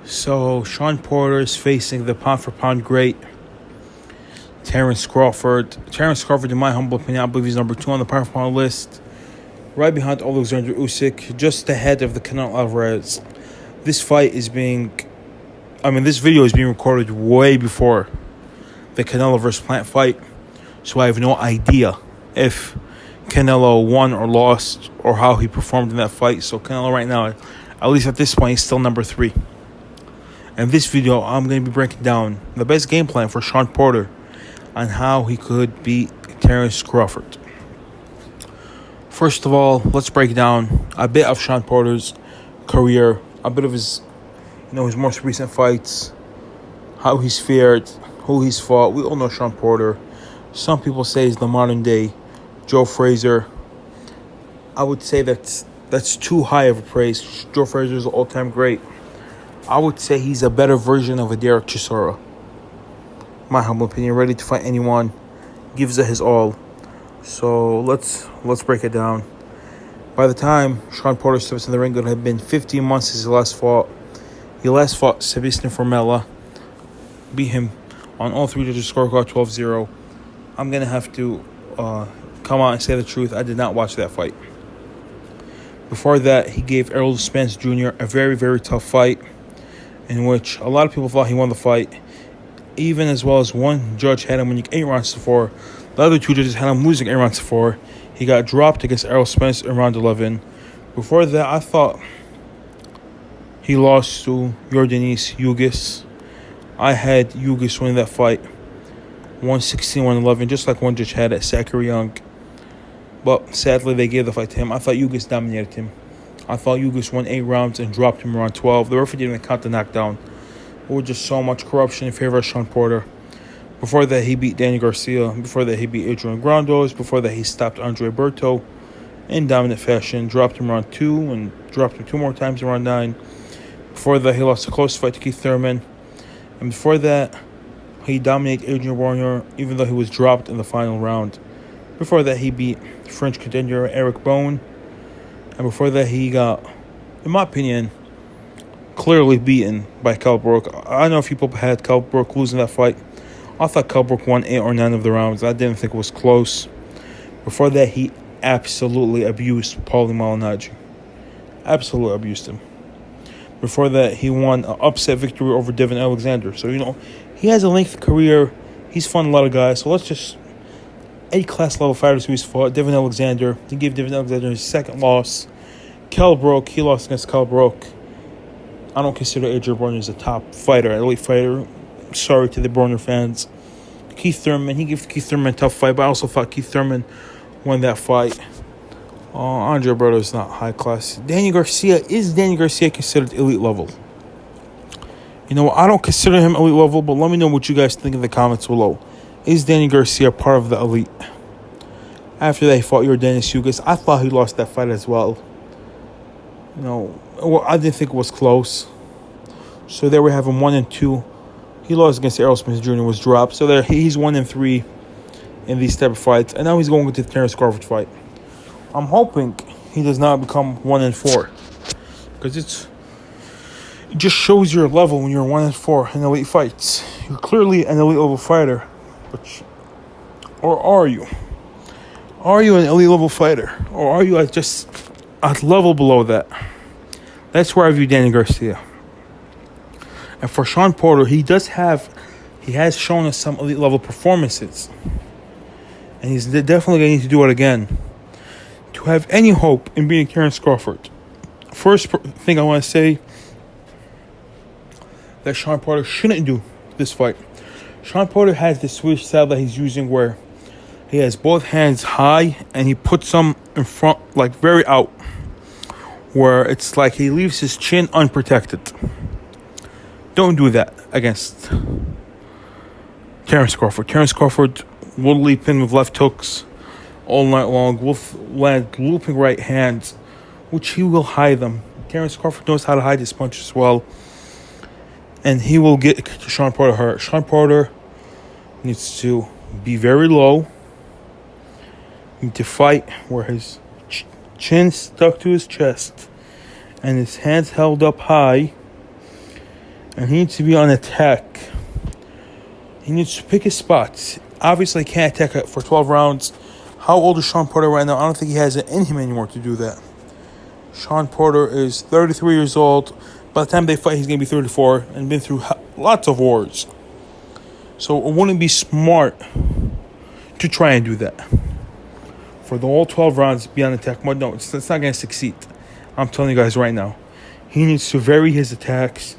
So Shawn Porter is facing the pound for pound great Terence Crawford. Terence Crawford, in my humble opinion, I believe he's number 2 on the pound for pound list, right behind Alexander Usyk, just ahead of the Canelo Alvarez. This video is being recorded way before the Canelo versus Plant fight, so I have no idea if Canelo won or lost or how he performed in that fight. So Canelo right now, at least at this point, is still number 3. In this video, I'm going to be breaking down the best game plan for Shawn Porter on how he could beat Terence Crawford. First of all, let's break down a bit of Shawn Porter's career, a bit of his most recent fights, how he's fared, who he's fought. We all know Shawn Porter. Some people say he's the modern day Joe Frazier. I would say that's too high of a praise. Joe Frazier is an all-time great. I would say he's a better version of a Derek Chisora. My humble opinion, ready to fight anyone, gives it his all. So let's break it down. By the time Shawn Porter steps in the ring, it had been 15 months since he last fought. He last fought Sebastian Formella, beat him on all 3 judges' scorecard 12-0. I'm going to have to come out and say the truth. I did not watch that fight. Before that, he gave Errol Spence Jr. a very, very tough fight, in which a lot of people thought he won the fight, even as well as one judge had him winning 8 rounds to 4. The other 2 judges had him losing 8 rounds to 4. He got dropped against Errol Spence in round 11. Before that, I thought he lost to Yordenis Ugas. I had Ugas winning that fight 116-111, just like one judge had at Zachary Young. But sadly, they gave the fight to him. I thought Ugas dominated him. I thought Ugas won 8 rounds and dropped him around 12. The referee didn't even count the knockdown. There was just so much corruption in favor of Shawn Porter. Before that, he beat Danny Garcia. Before that, he beat Adrian Grandos. Before that, he stopped Andre Berto in dominant fashion. Dropped him around 2 and dropped him 2 more times around 9. Before that, he lost a close fight to Keith Thurman. And before that, he dominated Adrian Warner, even though he was dropped in the final round. Before that, he beat French contender Eric Bone. And before that, he got, in my opinion, clearly beaten by Kell Brook. I know a few people had Kell Brook losing that fight. I thought Kell Brook won 8 or 9 of the rounds. I didn't think it was close. Before that, he absolutely abused Paulie Malignaggi. Absolutely abused him. Before that, he won an upset victory over Devin Alexander. So, he has a lengthy career. He's fought a lot of guys. So let's just... A-class level fighters who he's fought. Devin Alexander. He gave Devin Alexander his second loss. Kell Brook. He lost against Kell Brook. I don't consider Adrian Broner as a top fighter, an elite fighter. Sorry to the Broner fans. Keith Thurman. He gave Keith Thurman a tough fight, but I also thought Keith Thurman won that fight. Andre Berto is not high class. Danny Garcia. Is Danny Garcia considered elite level? I don't consider him elite level, but let me know what you guys think in the comments below. Is Danny Garcia part of the elite? After they fought Yordenis Ugas, I thought he lost that fight as well. I didn't think it was close. So there we have him 1-2. He lost against Errol Spence Jr. was dropped. So there he's 1-3 in these type of fights. And now he's going into the Terence Crawford fight. I'm hoping he does not become 1-4. Because it just shows your level when you're 1-4 in elite fights. You're clearly an elite level fighter. Or are you? Are you an elite level fighter? Or are you just a level below that? That's where I view Danny Garcia. And for Shawn Porter, he has shown us some elite level performances. And he's definitely going to need to do it again to have any hope in beating Terence Crawford. First thing I want to say that Shawn Porter shouldn't do this fight. Shawn Porter has this Swedish style that he's using where he has both hands high and he puts them in front, like very out, where it's like he leaves his chin unprotected. Don't do that against Terence Crawford. Terence Crawford will leap in with left hooks all night long, will land looping right hands, which he will hide them. Terence Crawford knows how to hide his punches well. And he will get Shawn Porter hurt. Shawn Porter needs to be very low. Need to fight where his chin stuck to his chest and his hands held up high. and he needs to be on attack. He needs to pick his spots. Obviously, he can't attack for 12 rounds. How old is Shawn Porter right now? I don't think he has it in him anymore to do that. Shawn Porter is 33 years old. By the time they fight, he's going to be 34 and been through lots of wars. So it wouldn't be smart to try and do that. For the whole 12 rounds, be on attack mode. No, it's not going to succeed. I'm telling you guys right now. He needs to vary his attacks.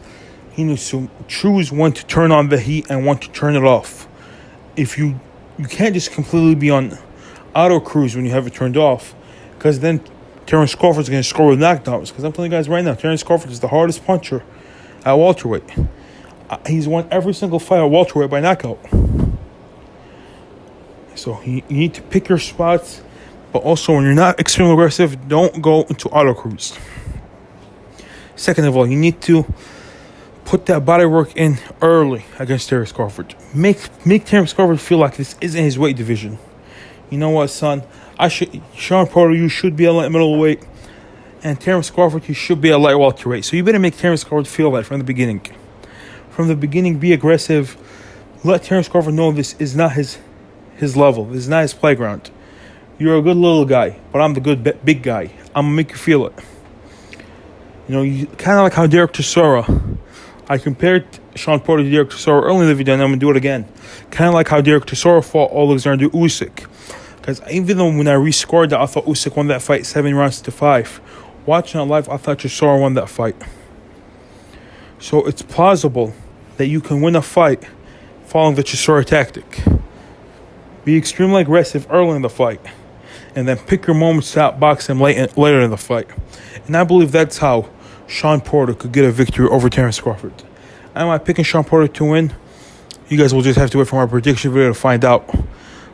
He needs to choose when to turn on the heat and when to turn it off. If you can't just completely be on auto cruise when you have it turned off, because then Terence Crawford is going to score with knockdowns. Because I'm telling you guys right now, Terence Crawford is the hardest puncher at welterweight. He's won every single fight at welterweight by knockout. So you need to pick your spots, but also when you're not extremely aggressive, don't go into auto cruise. Second of all, you need to put that body work in early against Terence Crawford. Make Terence Crawford feel like this isn't his weight division. You know what, son? Shawn Porter, you should be a light middleweight, and Terence Crawford, you should be a light welterweight. So you better make Terence Crawford feel that from the beginning. From the beginning, be aggressive. Let Terence Crawford know this is not his level. This is not his playground. You're a good little guy, but I'm the good big guy. I'm gonna make you feel it. You know, kind of like how Derek Chisora. I compared Shawn Porter to Derek Chisora early in the video, and I'm going to do it again. Kind of like how Derek Chisora fought Alexander Usyk. Because even though when I rescored that, I thought Usyk won that fight 7-5. Watching it live, I thought Chisora won that fight. So it's plausible that you can win a fight following the Chisora tactic. Be extremely aggressive early in the fight, and then pick your moments to outbox him later in the fight. And I believe that's how Shawn Porter could get a victory over Terence Crawford. Am I picking Shawn Porter to win? You guys will just have to wait for my prediction video to find out.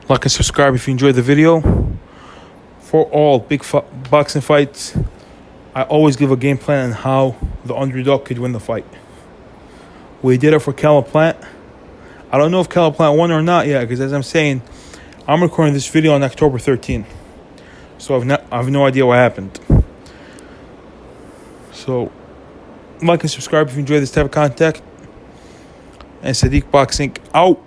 Like and subscribe if you enjoyed the video. For all big boxing fights, I always give a game plan on how the underdog could win the fight. We did it for Callum Plant. I don't know if Callum Plant won or not yet, because as I'm saying, I'm recording this video on October 13th. So I have no idea what happened. So, like and subscribe if you enjoy this type of content. And Sadiq Boxing out.